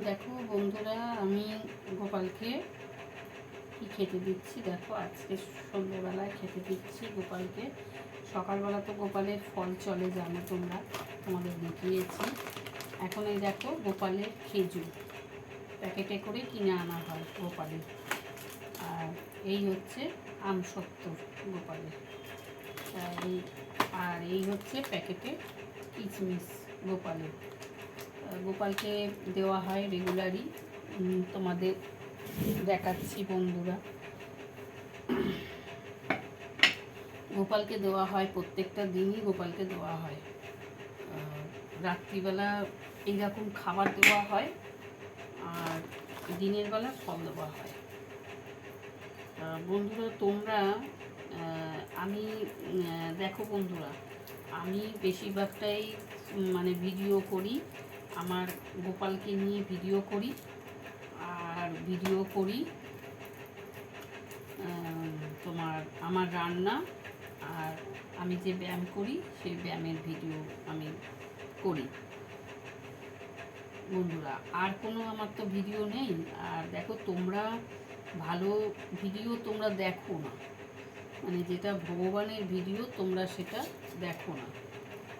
দেখো বন্ধুরা, আমি গোপালকে কি খেতে দিচ্ছি। দেখো আজকে সন্ধ্যেবেলায় খেতে দিচ্ছি গোপালকে। সকালবেলা তো গোপালের ফল চলে, জানো তোমরা, তোমাদের দেখিয়েছি। এখন এই দেখো গোপালের খেজুর প্যাকেটে করে কিনে আনা হয় গোপালের। আর এই হচ্ছে আমসত্ত্ব গোপালের। আর এই হচ্ছে প্যাকেটে কিচমিচ গোপালের। গোপালকে দেওয়া হয় রেগুলারই, তোমাদের দেখাচ্ছি বন্ধুরা। গোপালকে দেওয়া হয় প্রত্যেকটা দিনই, গোপালকে দেওয়া হয়। রাত্রিবেলা এইরকম খাবার দেওয়া হয়, আর দিনের বেলা ফল দেওয়া হয়। বন্ধুরা তোমরা, আমি দেখো বন্ধুরা, আমি বেশিরভাগটাই ভিডিও করি, আমার গোপালকে নিয়ে ভিডিও করি। আর ভিডিও করি আমার রান্না, আর আমি যে ব্যায়াম করি সেই ব্যায়ামের ভিডিও আমি করি বন্ধুরা। আর কোনো আমার তো ভিডিও নেই। আর দেখো তোমরা ভালো ভিডিও তোমরা দেখো না, যেটা ভগবানের ভিডিও তোমরা সেটা দেখো না।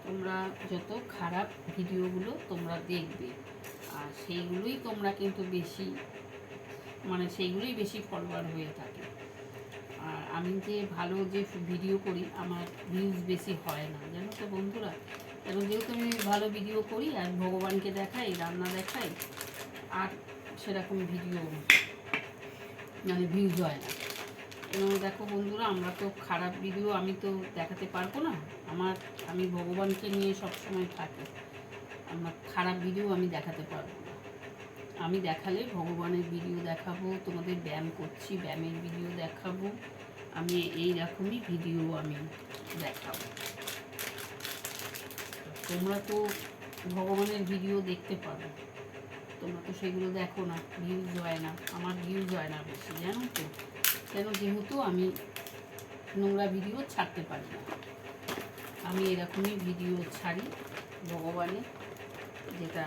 তোমরা যত খারাপ ভিডিওগুলো তোমরা দেখবে, আর সেইগুলোই তোমরা কিন্তু বেশি সেইগুলোই বেশি ফলোয়ার হয়ে থাকে। আর আমি যে ভালো যে ভিডিও করি আমার ভিউজ বেশি হয় না, জানো তো বন্ধুরা। এবং যেহেতু আমি ভালো ভিডিও করি আর ভগবানকে দেখাই, রান্না দেখাই, আর সেরকম ভিডিও ভিউজ হয় না। এবং দেখো বন্ধুরা, আমরা তো খারাপ ভিডিও আমি তো দেখাতে পারবো না। আমি ভগবানকে নিয়ে সবসময় থাকি, আমার খারাপ ভিডিও আমি দেখাতে পারবো না। আমি দেখালে ভগবানের ভিডিও দেখাবো, তোমাদের ব্যায়াম করছি ব্যায়ামের ভিডিও দেখাবো, আমি এই রকমই ভিডিও আমি দেখাবো। তোমরা তো ভগবানের ভিডিও দেখতে পারো, তোমরা তো সেগুলো দেখো না, ভিউজ হয় না, আমার ভিউজ হয় না বেশি, জানো তো। কেন? যেহেতু আমি নোংরা ভিডিও ছাড়তে পারি না, আমি এরকমই ভিডিও ছাড়ি ভগবানের, যেটা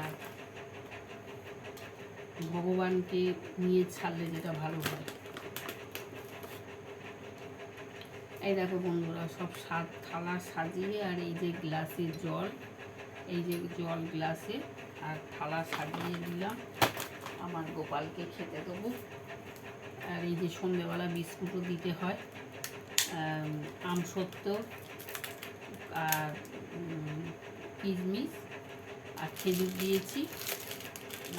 ভগবানকে নিয়ে ছাড়লে যেটা ভালো হয়। এই দেখো বন্ধুরা, সব থালা সাজিয়ে, আর এই যে গ্লাসে জল, এই যে জল গ্লাসে আর থালা সাজিয়ে দিলাম আমার গোপালকে খেতে দেবো। আর এই যে সন্ধ্যেবেলা বিস্কুটও দিতে হয়, আমসত্ত্ব আর কিশমিশ আর খেজুর দিয়েছি।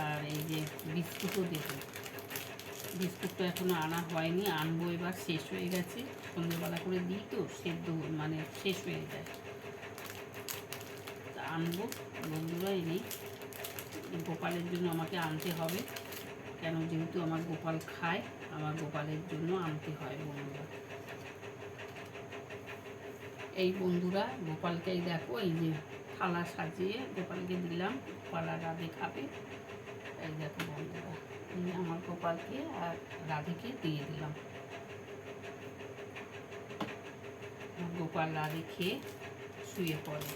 আর এই যে বিস্কুটও দেবো, বিস্কুটটা এখনও আনা হয়নি, আনবো এবার, শেষ হয়ে গেছে। সন্ধ্যেবেলা করে দিই তো সেদ্ধ শেষ হয়ে যায়, তা আনবো বন্ধুরা। এনেই গোপালের জন্য আমাকে আনতে হবে, কেন? যেহেতু আমার গোপাল খায়, আমার গোপালের জন্য আনতে হয় বন্ধুরা। এই বন্ধুরা গোপালকে দেখো, এই যে থালা সাজিয়ে গোপালকে দিলাম, গোপাল আর রাধে খাবে। এই দেখো বন্ধুরা, এই আমার গোপালকে আর রাধেকে দিয়ে দিলাম। গোপাল রাধে খেয়ে শুয়ে পড়ে।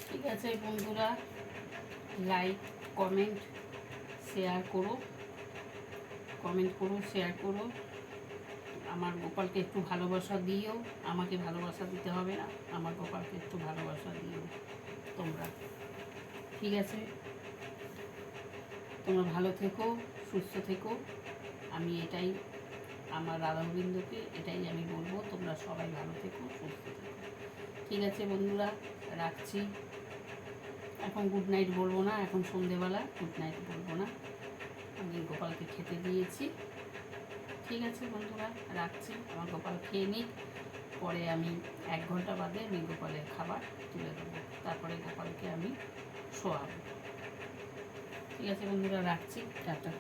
ঠিক আছে বন্ধুরা, লাইক কমেন্ট শেয়ার করো, শেয়ার করো। আমার গোপালকে একটু ভালোবাসা দিও, আমাকে ভালোবাসা দিতে হবে না, আমার গোপালকে একটু ভালোবাসা দিও তোমরা। ঠিক আছে, তোমরা ভালো থেকো, সুস্থ থেকো। আমি এটাই আমার রাধাগোবিন্দকে এটাই আমি বলবো, তোমরা সবাই ভালো থেকো, সুস্থ থেকো। ঠিক আছে বন্ধুরা, রাখছি। এখন গুড নাইট বলবো না, এখন সন্ধেবেলা, গুড নাইট বলবো না, আমি গোপালকে খেতে দিয়েছি। ঠিক আছে বন্ধুরা, রাখছি। আমার গোপাল খেয়ে নিই, পরে আমি 1 ঘন্টা বাদে আমি গোপালের খাবার তুলে দেবো, তারপরে গোপালকে আমি শোয়াবো। ঠিক আছে বন্ধুরা, রাখছি, টাটা।